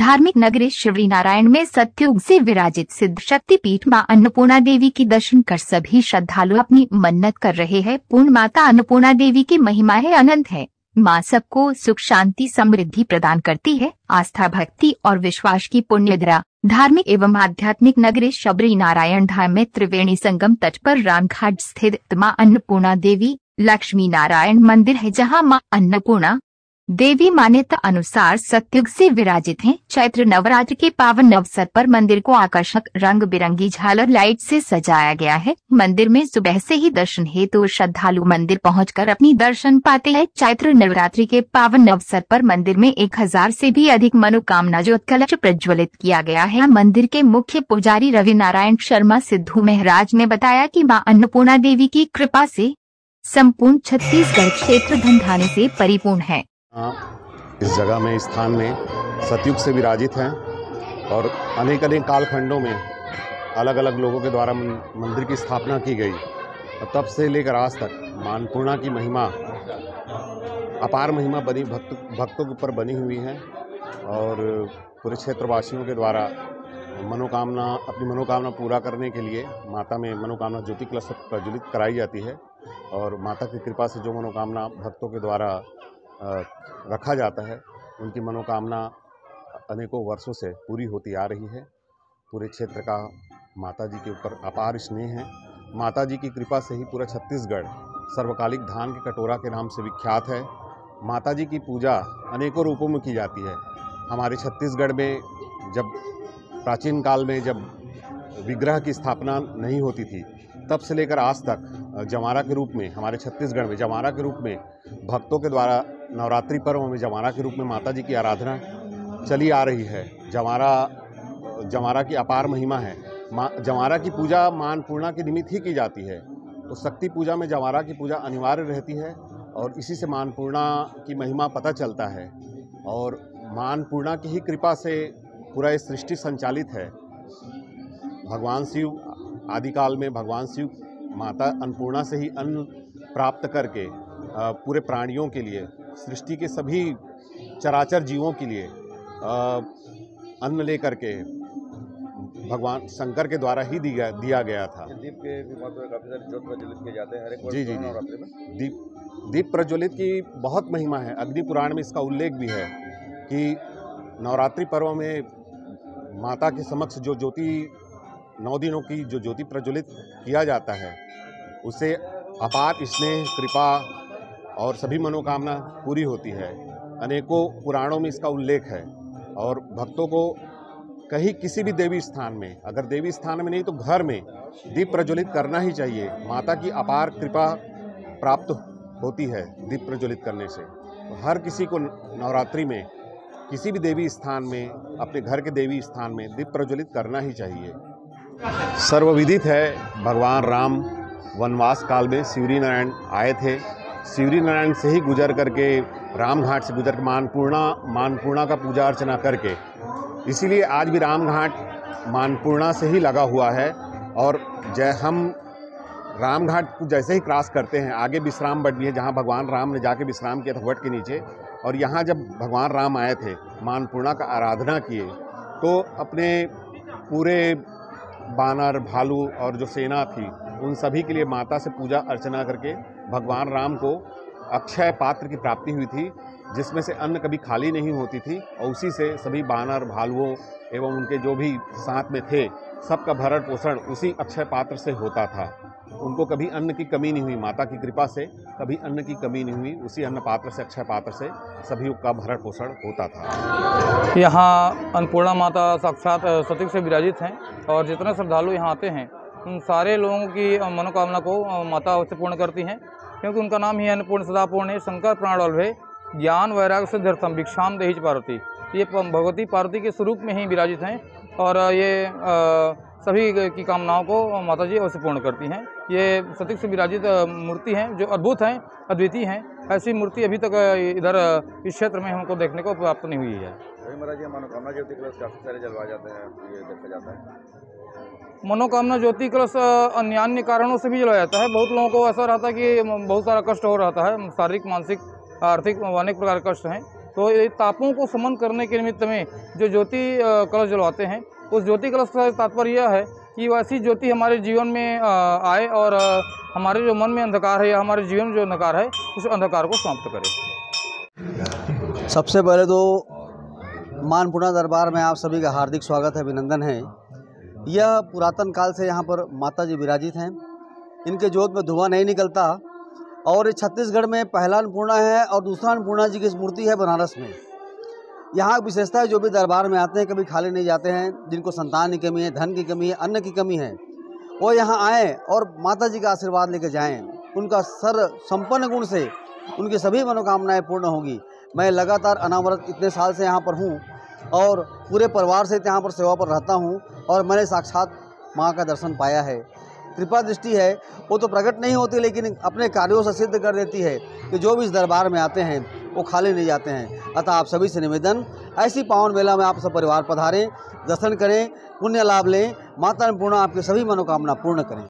धार्मिक नगरी शिवरीनारायण में सतयुग से विराजित सिद्ध शक्तिपीठ मां अन्नपूर्णा देवी की दर्शन कर सभी श्रद्धालु अपनी मन्नत कर रहे हैं। पूर्ण माता अन्नपूर्णा देवी की महिमा है अनंत है। माँ सबको सुख शांति समृद्धि प्रदान करती है। आस्था भक्ति और विश्वास की पुण्यधरा धार्मिक एवं आध्यात्मिक नगरी शिवरीनारायण धाम में त्रिवेणी संगम तट पर रामघाट स्थित मां अन्नपूर्णा देवी लक्ष्मी नारायण मंदिर है, जहां मां अन्नपूर्णा देवी मान्यता अनुसार सतयुग से विराजित हैं। चैत्र नवरात्र के पावन अवसर पर मंदिर को आकर्षक रंग बिरंगी झालर लाइट से सजाया गया है। मंदिर में सुबह से ही दर्शन हेतु श्रद्धालु मंदिर पहुंचकर अपनी दर्शन पाते हैं। चैत्र नवरात्रि के पावन अवसर पर मंदिर में 1000 से भी अधिक मनोकामना ज्योत कलश प्रज्वलित किया गया है। मंदिर के मुख्य पुजारी रवि नारायण शर्मा सिद्धू महाराज ने बताया कि मां अन्नपूर्णा देवी की कृपा से संपूर्ण छत्तीसगढ़ क्षेत्र धन धान्य से परिपूर्ण है। इस जगह में स्थान में सतयुग से विराजित हैं और अनेक कालखंडों में अलग अलग लोगों के द्वारा मंदिर की स्थापना की गई और तब से लेकर आज तक मां अन्नपूर्णा की महिमा अपार महिमा बनी भक्तों के ऊपर बनी हुई है और पूरे क्षेत्रवासियों के द्वारा अपनी मनोकामना पूरा करने के लिए माता में मनोकामना ज्योति कलश प्रज्वलित कराई जाती है और माता की कृपा से जो मनोकामना भक्तों के द्वारा रखा जाता है उनकी मनोकामना अनेकों वर्षों से पूरी होती आ रही है। पूरे क्षेत्र का माता जी के ऊपर अपार स्नेह है। माता जी की कृपा से ही पूरा छत्तीसगढ़ सर्वकालिक धान के कटोरा के नाम से विख्यात है। माता जी की पूजा अनेकों रूपों में की जाती है। हमारे छत्तीसगढ़ में जब प्राचीन काल में जब विग्रह की स्थापना नहीं होती थी तब से लेकर आज तक जमारा के रूप में हमारे छत्तीसगढ़ में जमारा के रूप में भक्तों के द्वारा नवरात्रि पर्व में जमारा के रूप में माता जी की आराधना चली आ रही है। जमारा की अपार महिमा है। जमारा की पूजा मां अन्नपूर्णा के निमित्त ही की जाती है, तो शक्ति पूजा में जमारा की पूजा अनिवार्य रहती है और इसी से मां अन्नपूर्णा की महिमा पता चलता है और मां अन्नपूर्णा की ही कृपा से पूरा ये सृष्टि संचालित है। भगवान शिव आदिकाल में भगवान शिव माता अन्नपूर्णा से ही अन्न प्राप्त करके पूरे प्राणियों के लिए सृष्टि के सभी चराचर जीवों के लिए अन्न लेकर के भगवान शंकर के द्वारा ही दिया गया था। दीप के भी काफी सारे ज्योत प्रज्वलित किए जाते हैं हर एक जी नवरात्रि में दीप प्रज्वलित की बहुत महिमा है। अग्नि पुराण में इसका उल्लेख भी है कि नवरात्रि पर्व में माता के समक्ष जो ज्योति 9 दिनों की जो ज्योति प्रज्वलित किया जाता है उससे अपार स्नेह कृपा और सभी मनोकामना पूरी होती है। अनेकों पुराणों में इसका उल्लेख है और भक्तों को कहीं किसी भी देवी स्थान में, अगर देवी स्थान में नहीं तो घर में दीप प्रज्वलित करना ही चाहिए। माता की अपार कृपा प्राप्त होती है दीप प्रज्वलित करने से। तो हर किसी को नवरात्रि में किसी भी देवी स्थान में, अपने घर के देवी स्थान में दीप प्रज्वलित करना ही चाहिए। सर्वविदित है भगवान राम वनवास काल में शिवरीनारायण आए थे। शिवरीनारायण से ही गुजर करके रामघाट से गुजर के मां अन्नपूर्णा का पूजा अर्चना करके, इसीलिए आज भी रामघाट मां अन्नपूर्णा से ही लगा हुआ है। और हम रामघाट को जैसे ही क्रॉस करते हैं आगे विश्राम बट भी है जहाँ भगवान राम ने जाके विश्राम किया था वट के नीचे, और यहाँ जब भगवान राम आए थे मां अन्नपूर्णा का आराधना किए तो अपने पूरे बानर भालू और जो सेना थी उन सभी के लिए माता से पूजा अर्चना करके भगवान राम को अक्षय पात्र की प्राप्ति हुई थी, जिसमें से अन्न कभी खाली नहीं होती थी और उसी से सभी बानर भालुओं एवं उनके जो भी साथ में थे सबका भरण पोषण उसी अक्षय पात्र से होता था। उनको कभी अन्न की कमी नहीं हुई। माता की कृपा से कभी अन्न की कमी नहीं हुई। उसी अन्न पात्र से, अक्षय पात्र से सभी का भरण पोषण होता था। यहाँ अन्नपूर्णा माता साक्षात सतयुग से विराजित हैं और जितने श्रद्धालु यहाँ आते हैं उन सारे लोगों की मनोकामना को माता अवश्य पूर्ण करती हैं, क्योंकि उनका नाम ही अन्नपूर्ण सदापूर्ण है। शंकर प्राण वल्लभे ज्ञान वैराग्य सिद्ध्यर्थम भिक्षाम देहि च पार्वती। ये भगवती पार्वती के स्वरूप में ही विराजित हैं और ये सभी की कामनाओं को माता जी अवश्य पूर्ण करती हैं। ये सतयुग से विराजित मूर्ति हैं जो अद्भुत हैं, अद्वितीय हैं। ऐसी मूर्ति अभी तक इधर इस क्षेत्र में हमको देखने को प्राप्त नहीं हुई है। महाराज जी मनोकामना ज्योति कलश काफी सारे जलवाए जाते हैं, ये देखा जाता है। मनोकामना ज्योति कलश अन्य कारणों से भी जलाया जाता है। बहुत लोगों को ऐसा रहता है कि बहुत सारा कष्ट हो रहा है, शारीरिक मानसिक आर्थिक अनेक प्रकार के कष्ट हैं, तो ये तापों को समन करने के निमित्त में जो ज्योति कलश जलवाते हैं, उस ज्योति कलश का तात्पर्य यह है कि वैसी ज्योति हमारे जीवन में आए और हमारे जो मन में अंधकार है या हमारे जीवन में जो अंधकार है उस अंधकार को समाप्त करे। सबसे पहले तो मानपूर्णा दरबार में आप सभी का हार्दिक स्वागत है, अभिनंदन है। यह पुरातन काल से यहाँ पर माता जी विराजित हैं। इनके जोत में धुआं नहीं निकलता और छत्तीसगढ़ में पहला अन्नपूर्णा है और दूसरा अन्नपूर्णा जी की मूर्ति है बनारस में। यहाँ विशेषता है, जो भी दरबार में आते हैं कभी खाली नहीं जाते हैं। जिनको संतान की कमी है, धन की कमी है, अन्न की कमी है, वो यहाँ आएँ और माता जी का आशीर्वाद लेकर जाएँ। उनका सर्व संपन्न गुण से उनकी सभी मनोकामनाएं पूर्ण होंगी। मैं लगातार अनावरत इतने साल से यहाँ पर हूँ और पूरे परिवार से यहाँ पर सेवा पर रहता हूँ और मैंने साक्षात माँ का दर्शन पाया है। कृपा दृष्टि है वो तो प्रकट नहीं होती, लेकिन अपने कार्यों से सिद्ध कर देती है कि जो भी इस दरबार में आते हैं वो खाली नहीं जाते हैं। अतः आप सभी से निवेदन, ऐसी पावन मेला में आप सब परिवार पधारें, दर्शन करें, पुण्य लाभ लें, माता अन्नपूर्णा आपकी सभी मनोकामना पूर्ण करें।